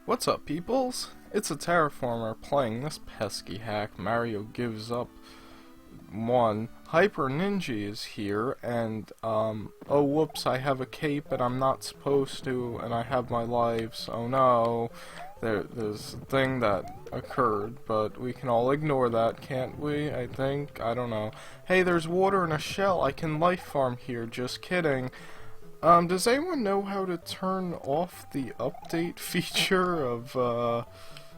What's up, peoples? It's a terraformer playing this pesky hack. Mario Gives Up 1. Hyper Ninji is here, and, oh whoops, I have a cape and I'm not supposed to, and I have my lives. Oh no. There's a thing that occurred, but we can all ignore that, can't we? I think? I don't know. Hey, there's water in a shell. I can life farm here. Just kidding. Does anyone know how to turn off the update feature of,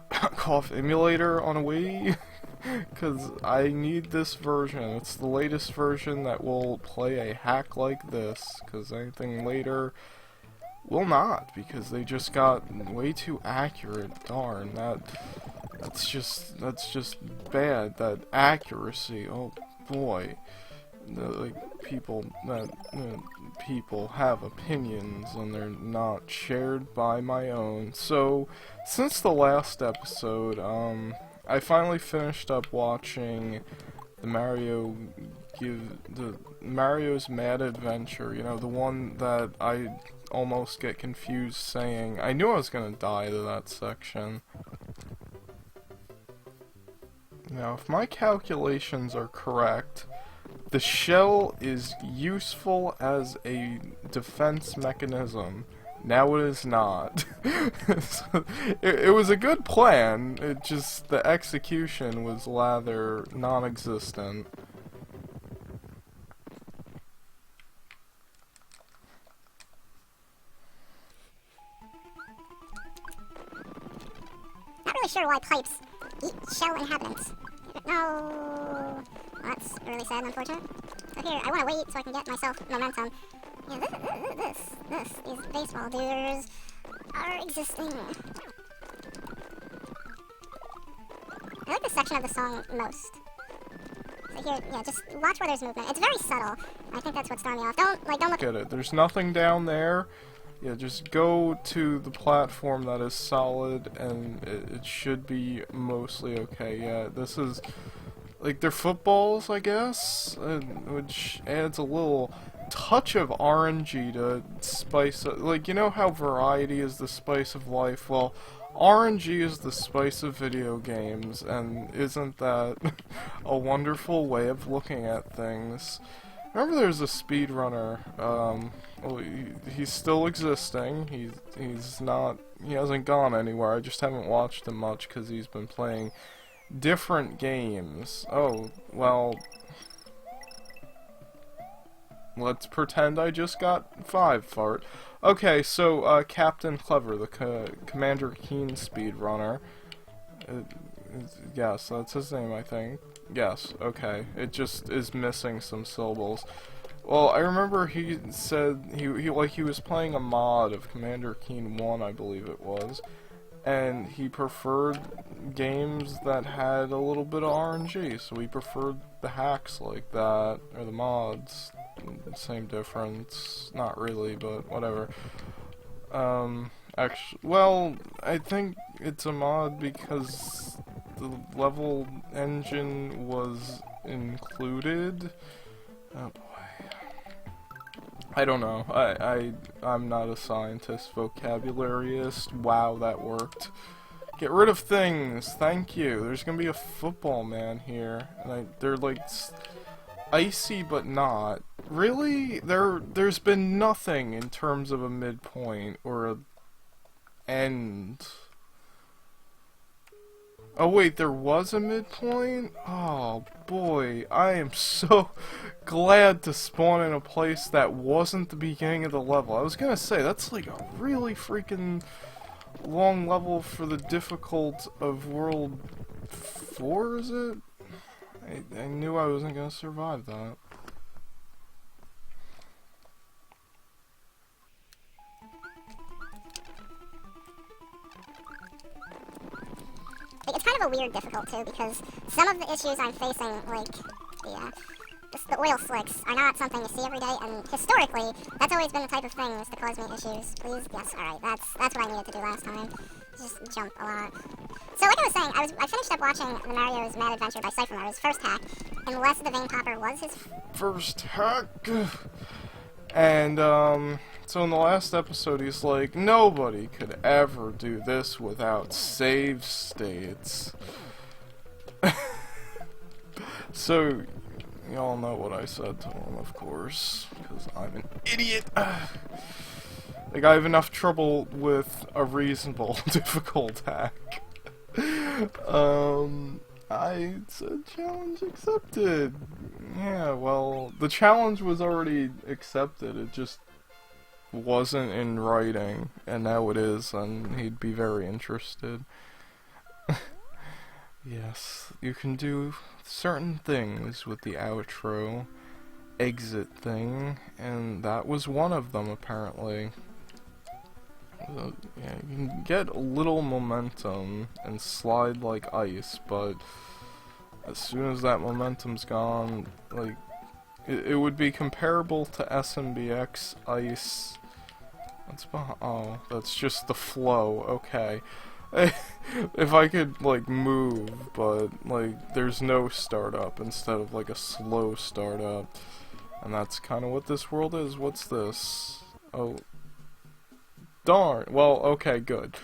Cough Emulator on a Wii? Because I need this version. It's the latest version that will play a hack like this, because anything later will not, because they just got way too accurate. Darn, that's just bad, that accuracy. Oh boy. People have opinions and they're not shared by my own. So, since the last episode, I finally finished up watching the Mario's Mad Adventure. You know, the one that I almost get confused saying. I knew I was gonna die to that section. Now, if my calculations are correct, the shell is useful as a defense mechanism. Now it is not. It was a good plan, it just, the execution was rather non-existent. Not really sure why pipes eat shell inhabitants. No. Well, that's really sad and unfortunate. So here, I want to wait so I can get myself momentum. Yeah, these baseball dudes are existing. I like this section of the song most. So here, yeah, just watch where there's movement. It's very subtle. I think that's what's throwing me off. Don't look. Get it. There's nothing down there. Yeah, just go to the platform that is solid, and it should be mostly okay. Yeah, this is, like, they're footballs, I guess, which adds a little touch of RNG to spice, like, you know how variety is the spice of life? Well, RNG is the spice of video games, and isn't that a wonderful way of looking at things? Remember there's a speedrunner, well, he's still existing, he's not, he hasn't gone anywhere, I just haven't watched him much because he's been playing different games. Oh, well, let's pretend I just got 5 fart. Okay, so, Captain Clever, the Commander Keen speedrunner, yes, that's his name, I think. Yes, okay. It just is missing some syllables. Well, I remember he said he was playing a mod of Commander Keen 1, I believe it was, and he preferred games that had a little bit of RNG, so he preferred the hacks like that, or the mods. Same difference. Not really, but whatever. Actually, well, I think it's a mod because the level engine was included. Oh boy. I don't know. I'm not a scientist, vocabularyist. Wow, that worked. Get rid of things. Thank you. There's gonna be a football man here, and they're like icy but not. Really? There's been nothing in terms of a midpoint or a end. Oh wait, there was a midpoint? Oh boy, I am so glad to spawn in a place that wasn't the beginning of the level. I was gonna say, that's like a really freaking long level for the difficult of World 4, is it? I knew I wasn't gonna survive that. It's kind of a weird difficult too, because some of the issues I'm facing, like the oil slicks, are not something you see every day, and historically, that's always been the type of things to cause me issues. Please, yes, alright, that's what I needed to do last time. Just jump a lot. So like I was saying, I finished up watching the Mario's Mad Adventure by Cypher, his first hack, and Les the Vein Popper was his first hack. And, so in the last episode, he's like, nobody could ever do this without save states. So, y'all know what I said to him, of course, because I'm an idiot. Like, I have enough trouble with a reasonable difficult hack. I said challenge accepted. Yeah, well, the challenge was already accepted, it just wasn't in writing, and now it is, and he'd be very interested. Yes, you can do certain things with the outro exit thing, and that was one of them, apparently. Yeah, you can get a little momentum and slide like ice, but as soon as that momentum's gone, like, it would be comparable to SMBX ice. Oh, that's just the flow, okay. If I could, like, move, but, like, there's no startup instead of, like, a slow startup. And that's kind of what this world is. What's this? Oh. Darn. Well, okay, good.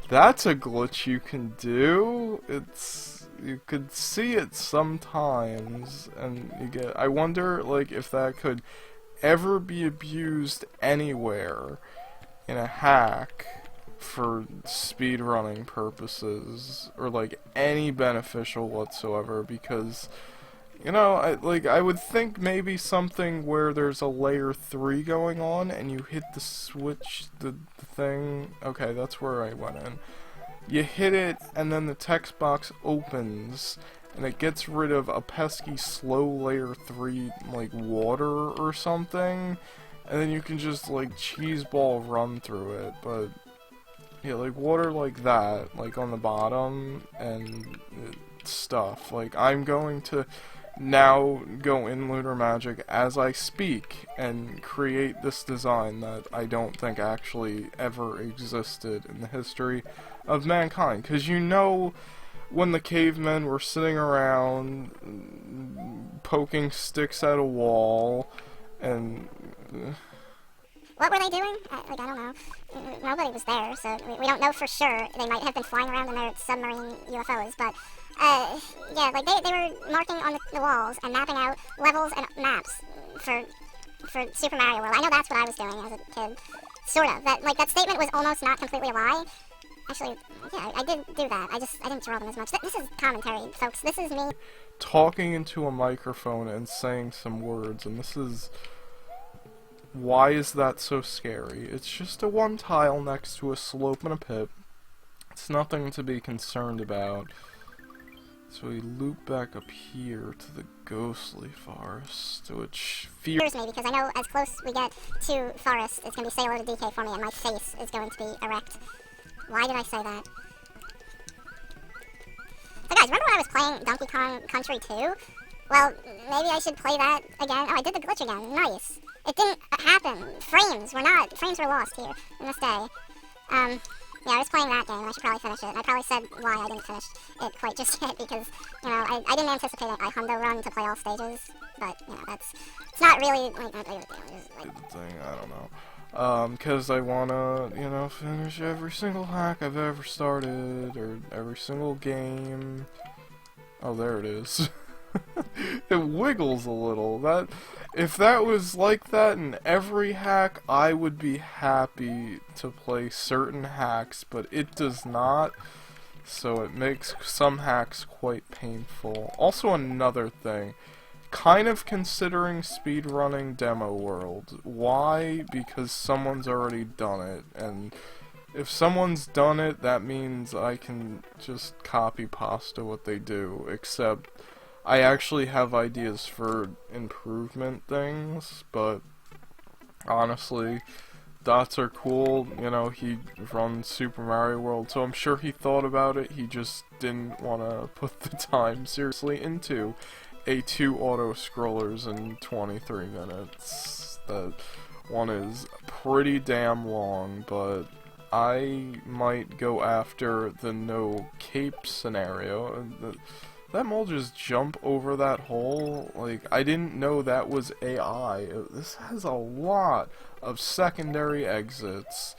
That's a glitch you can do. You could see it sometimes, and you get... I wonder, like, if that could ever be abused anywhere in a hack for speedrunning purposes, or, like, any beneficial whatsoever, because... You know, I would think maybe something where there's a layer 3 going on, and you hit the switch, the thing... Okay, that's where I went in. You hit it, and then the text box opens, and it gets rid of a pesky slow layer 3, like, water or something, and then you can just, like, cheeseball run through it, but... Yeah, like, water like that, like, on the bottom, and stuff. Like, I'm going to... now go in Lunar Magic as I speak and create this design that I don't think actually ever existed in the history of mankind. Because you know, when the cavemen were sitting around poking sticks at a wall and... What were they doing? I don't know. Nobody was there, so we don't know for sure. They might have been flying around in their submarine UFOs, but... yeah, like, they were marking on the walls and mapping out levels and maps for Super Mario World. I know that's what I was doing as a kid. Sort of. That statement was almost not completely a lie. Actually, yeah, I did do that. I didn't draw them as much. This is commentary, folks. This is me talking into a microphone and saying some words, and this is... Why is that so scary? It's just a one tile next to a slope and a pit. It's nothing to be concerned about. So we loop back up here to the ghostly forest, which fears me, because I know as close we get to forest, it's going to be say hello to DK for me, and my face is going to be erect. Why did I say that? So guys, remember when I was playing Donkey Kong Country 2? Well, maybe I should play that again. Oh, I did the glitch again. Nice. It didn't happen. Frames were lost here in this day. Yeah, I was playing that game. I should probably finish it. And I probably said why I didn't finish it quite just yet, because, you know, I didn't anticipate a hundo run to play all stages. But, you know, it's not really, like, my favorite thing. I don't know. Because I wanna, you know, finish every single hack I've ever started, or every single game. Oh, there it is. It wiggles a little. If that was like that in every hack, I would be happy to play certain hacks, but it does not, so it makes some hacks quite painful. Also, another thing, kind of considering speedrunning Demo World. Why? Because someone's already done it, and if someone's done it, that means I can just copy pasta what they do, except I actually have ideas for improvement things, but honestly, dots are cool. You know, he runs Super Mario World, so I'm sure he thought about it. He just didn't want to put the time seriously into a 2 auto-scrollers in 23 minutes. That one is pretty damn long, but I might go after the no cape scenario. that mole just jump over that hole? Like, I didn't know that was AI. This has a lot of secondary exits.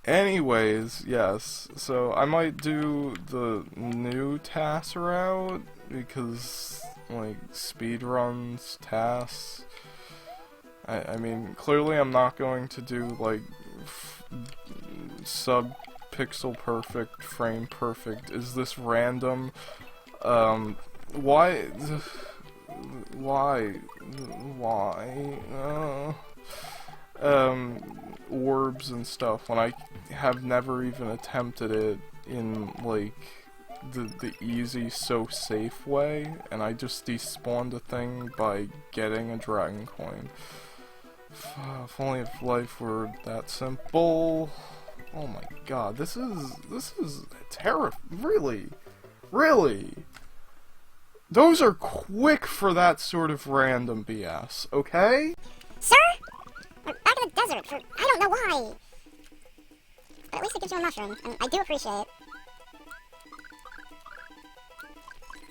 Anyways, yes, so I might do the new task route, because, like, speedruns, tasks, I mean, clearly I'm not going to do, like, sub-pixel perfect, frame perfect. Is this random? Why? Why? Orbs and stuff, when I have never even attempted it in, like, the easy, so safe way, and I just despawned a thing by getting a dragon coin. If only if life were that simple. Oh my god, this is terrifying. Really? Those are quick for that sort of random BS, okay? Sir? We're back in the desert for I don't know why. But at least it gives you a mushroom, and I do appreciate it.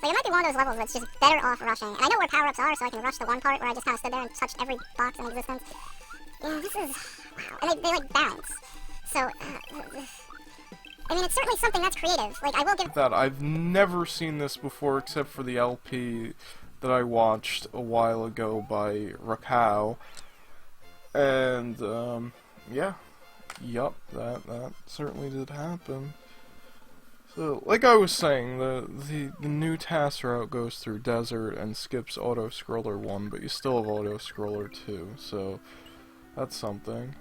So it might be one of those levels that's just better off rushing. And I know where power-ups are, so I can rush the one part where I just kind of stood there and touched every box in existence. Yeah, this is... wow. And they like, bounce. So, I mean, it's certainly something that's creative. Like, I will give... that I've never seen this before, except for the LP that I watched a while ago by Rakao. And, yeah. Yup, that certainly did happen. So, like I was saying, the new task route goes through desert and skips auto-scroller 1, but you still have auto-scroller 2, so that's something.